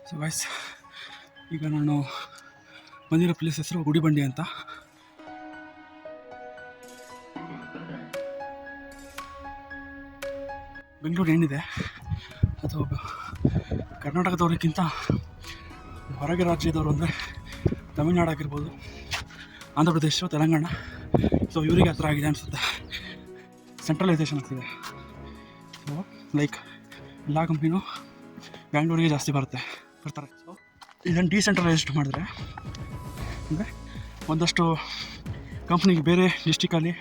So guys, ಈಗ ನಾನು ಬಂದಿರೋ ಪ್ಲೇಸ್ ಹೆಸರು ಗುಡಿಬಂಡಿ ಅಂತ. ಬೆಂಗಳೂರು ಏನಿದೆ ಅದು ಕರ್ನಾಟಕದವ್ರಿಗಿಂತ ಹೊರಗೆ ರಾಜ್ಯದವರು ಅಂದರೆ ತಮಿಳ್ನಾಡು ಆಗಿರ್ಬೋದು, ಆಂಧ್ರ ಪ್ರದೇಶ, ತೆಲಂಗಾಣ. ಸೊ ಇವರಿಗೆ ಹತ್ರ ಆಗಿದೆ ಅನಿಸುತ್ತೆ, ಸೆಂಟ್ರಲೈಸೇಷನ್ ಆಗ್ತಿದೆ. ಸೊ ಲೈಕ್ ಎಲ್ಲ ಕಂಪ್ನಿನೂ ಬ್ಯಾಂಗ್ಳೂರಿಗೆ ಜಾಸ್ತಿ ಬರ್ತಾರೆ. ಸೊ ಇದನ್ನು ಡಿಸೆಂಟ್ರಲೈಸ್ಡ್ ಮಾಡಿದ್ರೆ ಅಂದರೆ ಒಂದಷ್ಟು ಕಂಪ್ನಿಗೆ ಬೇರೆ ಡಿಸ್ಟಿಕಲ್ಲಿ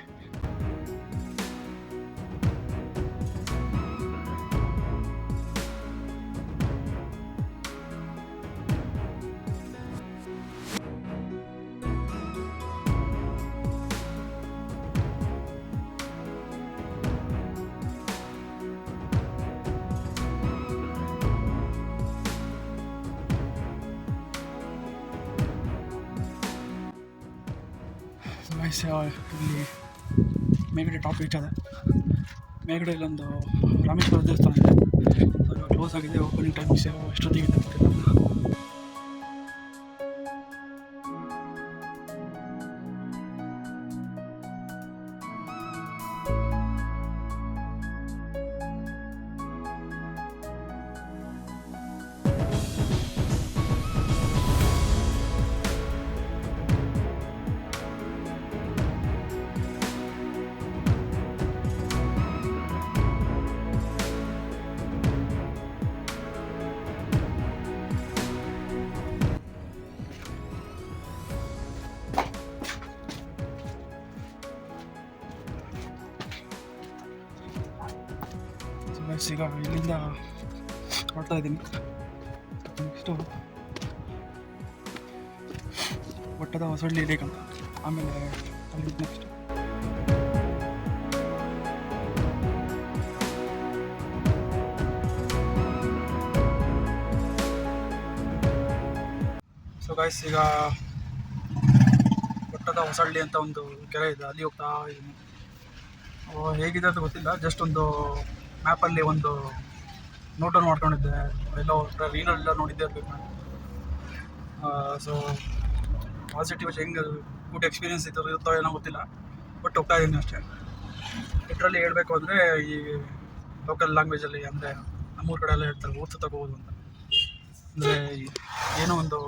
ಇಲ್ಲಿ ಮೇಲ್ಗಡೆ ಟಾಪ್ ರೀಚ್ ಆದ. ಮೇಲ್ಗಡೆ ಇಲ್ಲೊಂದು ರಾಮೇಶ್ವರ ದೇವಸ್ಥಾನ ಇದೆ. ಸೊ ಕ್ಲೋಸ್ ಆಗಿದೆ, ಓಪನಿಂಗ್ ಟೈಮ್ಸ್ ಎಷ್ಟೊತ್ತಿಗೆ ಅಂತ ಗೊತ್ತಿಲ್ಲ. ಈಗ ಇಲ್ಲಿಂದ ಹೊರಡ್ತಾ ಇದ್ದೀನಿ. ನೆಕ್ಸ್ಟು ಒಟ್ಟದ ಹೊಸಳ್ಳಿ ಲೇಕ್ ಅಂತ, ಆಮೇಲೆ ಅಲ್ಲಿ ನೆಕ್ಸ್ಟ್ ಸೊ ಗೈಸ್, ಈಗ ಒಟ್ಟದ ಹೊಸಳ್ಳಿ ಅಂತ ಒಂದು ಕೆರೆ ಇದೆ, ಅಲ್ಲಿ ಹೋಗ್ತಾ ಇದ್ದೀನಿ. ಹೇಗಿದೆ ಅಂತ ಗೊತ್ತಿಲ್ಲ, ಜಸ್ಟ್ ಒಂದು ಮ್ಯಾಪಲ್ಲಿ ಒಂದು ನೋಟನ್ನು ಮಾಡ್ಕೊಂಡಿದ್ದೆ, ಎಲ್ಲ ರೀಲೆಲ್ಲ ನೋಡಿದ್ದೆ ಇರಬೇಕು ನಾನು. ಸೊ ಪಾಸಿಟಿವ್ ಹೆಂಗೆ ಗುಡ್ ಎಕ್ಸ್ಪೀರಿಯನ್ಸ್ ಇರುತ್ತೋ ಏನೋ ಗೊತ್ತಿಲ್ಲ, ಬಟ್ ಹೋಗ್ತಾ ಇದ್ದೀನಿ ಅಷ್ಟೇ. ಲಿಟ್ರಲಿ ಹೇಳಬೇಕು ಅಂದರೆ ಈ ಲೋಕಲ್ ಲ್ಯಾಂಗ್ವೇಜಲ್ಲಿ, ಅಂದರೆ ನಮ್ಮೂರ ಕಡೆ ಎಲ್ಲ ಹೇಳ್ತಾರೆ ಊರು ಸುತ್ತಕೋಬೋದು ಅಂತ. ಅಂದರೆ ಏನೋ ಒಂದು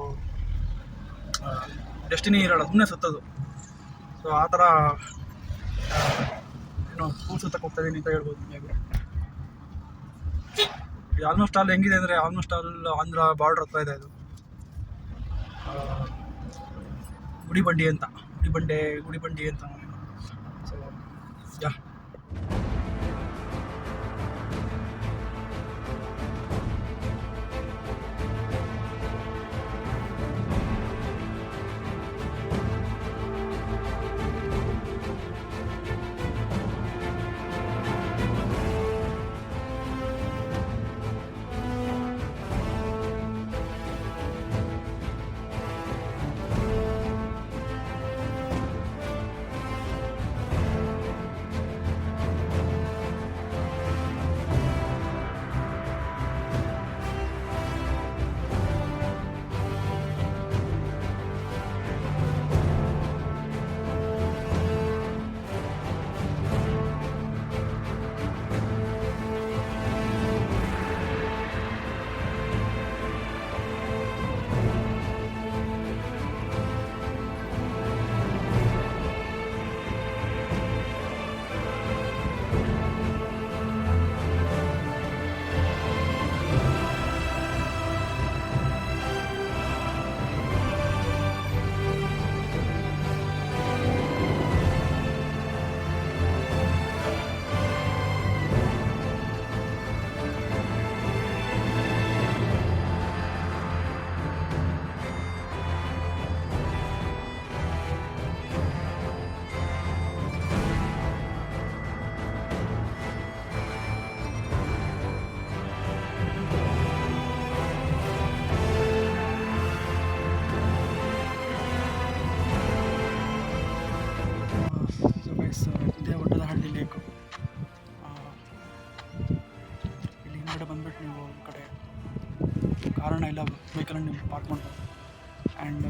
ಡೆಸ್ಟಿನಿ ಇರೋಲ್ಲ, ಸುಮ್ಮನೆ ಸುತ್ತೋದು. ಸೊ ಆ ಥರ ಏನೋ ಊರು ಸುತ್ತಕ್ಕೆ ಹೋಗ್ತಾ ಇದ್ದೀನಿ ಅಂತ ಹೇಳ್ಬೋದು. ನಿಮಗೆ ಆಲ್ಮೋಸ್ಟ್ ಆಲ್ ಹೆಂಗಿದೆ ಅಂದರೆ ಆಲ್ಮೋಸ್ಟ್ ಆಲ್ ಆಂಧ್ರ ಬಾರ್ಡ್ರ್ ಹತ್ರ ಇದೆ. ಇದು ಗುಡಿಬಂಡಿ ಅಂತ, ಗುಡಿಬಂಡಿ ಅಂತ. ಸೊ ಯಾ ಇಲ್ಲೆಲ್ಲ ವೆಹಿಕಲನ್ನು ನೀವು ಪಾರ್ಕ್ ಮಾಡ್ಬೋದು. ಆ್ಯಂಡ್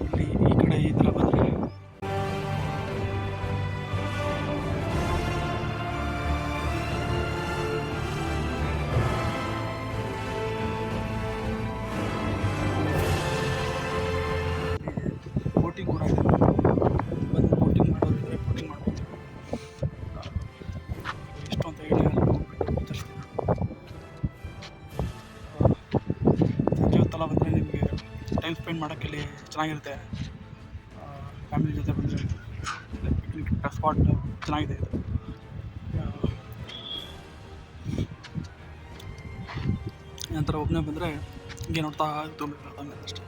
ಇಲ್ಲಿ ಈ ಕಡೆ ಈ ಥರ ಬಂದರೆ ಬೋಟಿಂಗ್ ಕೂಡ ಇದೆ. ಬಂದು ಬೋಟಿಂಗ್ ಮಾಡೋದಿದ್ರೆ ಬೋಟಿಂಗ್ ಮಾಡ್ಬೋದು. ಎಷ್ಟು ಅಂತ ಹೇಳಿ ಅಲ್ಲಿ ಹೋಗ್ಬಿಟ್ಟು ವಿಚಾರಿಸ್ತೀನಿ. ಸಂಜೆ ಹೊತ್ತಲ್ಲ ಬಂದರೆ ನಿಮಗೆ ಟೈಮ್ ಸ್ಪೆಂಡ್ ಮಾಡೋಕ್ಕೆ ಇಲ್ಲಿ ಚೆನ್ನಾಗಿರುತ್ತೆ. ಫ್ಯಾಮಿಲಿ ಜೊತೆ ಬಂದರೆ ಪಿಕ್ನಿಕ್ ಸ್ಪಾಟ್ ಚೆನ್ನಾಗಿದೆ ಇದು. ನಂತರ ಒಬ್ಬನೇ ಬಂದರೆ ಹಿಂಗೆ ನೋಡ್ತಾ ತೊಗೊಂಡು ಅಷ್ಟೇ.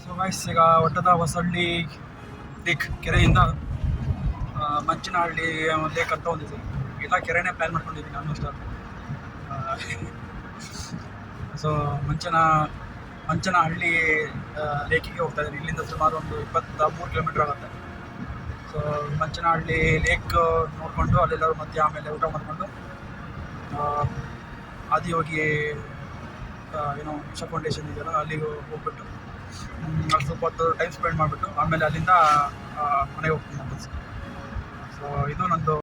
ಸೊ ಗೈಸ್, ಈಗ ಒಟ್ಟದ ಹೊಸಹಳ್ಳಿ ಲೇಕ್ ಕೆರೆಯಿಂದ ಮಂಚನಹಳ್ಳಿ ಲೇಕ್ ಅಂತ ಒಂದಿದೆ. ಎಲ್ಲ ಕೆರೆನೇ ಪ್ಲ್ಯಾನ್ ಮಾಡ್ಕೊಂಡಿದ್ದೀನಿ ಆಲ್ಮೋಸ್ಟ್. ಸೊ ಮಂಚನಹಳ್ಳಿ ಲೇಕಿಗೆ ಹೋಗ್ತಾ ಇದ್ದೀನಿ. ಇಲ್ಲಿಂದ ಸುಮಾರು ಒಂದು 23 ಕಿಲೋಮೀಟ್ರ್ ಆಗುತ್ತೆ. ಸೊ ಮಂಚನಹಳ್ಳಿ ಲೇಕ್ ನೋಡಿಕೊಂಡು ಅಲ್ಲೆಲ್ಲರೂ ಮಧ್ಯೆ ಆಮೇಲೆ ಊಟ ಮಾಡಿಕೊಂಡು ಆದಿಯೋಗಿ ಏನೋ ಇಶಾ ಫೌಂಡೇಶನ್ ಇದೆಯಲ್ಲ ಅಲ್ಲಿಗೆ ಹೋಗ್ಬಿಟ್ಟು ಅಲ್ಲಿ ಸ್ವಲ್ಪ ಹೊತ್ತು ಟೈಮ್ ಸ್ಪೆಂಡ್ ಮಾಡಿಬಿಟ್ಟು ಆಮೇಲೆ ಅಲ್ಲಿಂದ ಮನೆಗೆ ಹೋಗ್ತೀನಿ ವಾಪಸ್. ಸೊ ಇದು ನಂದು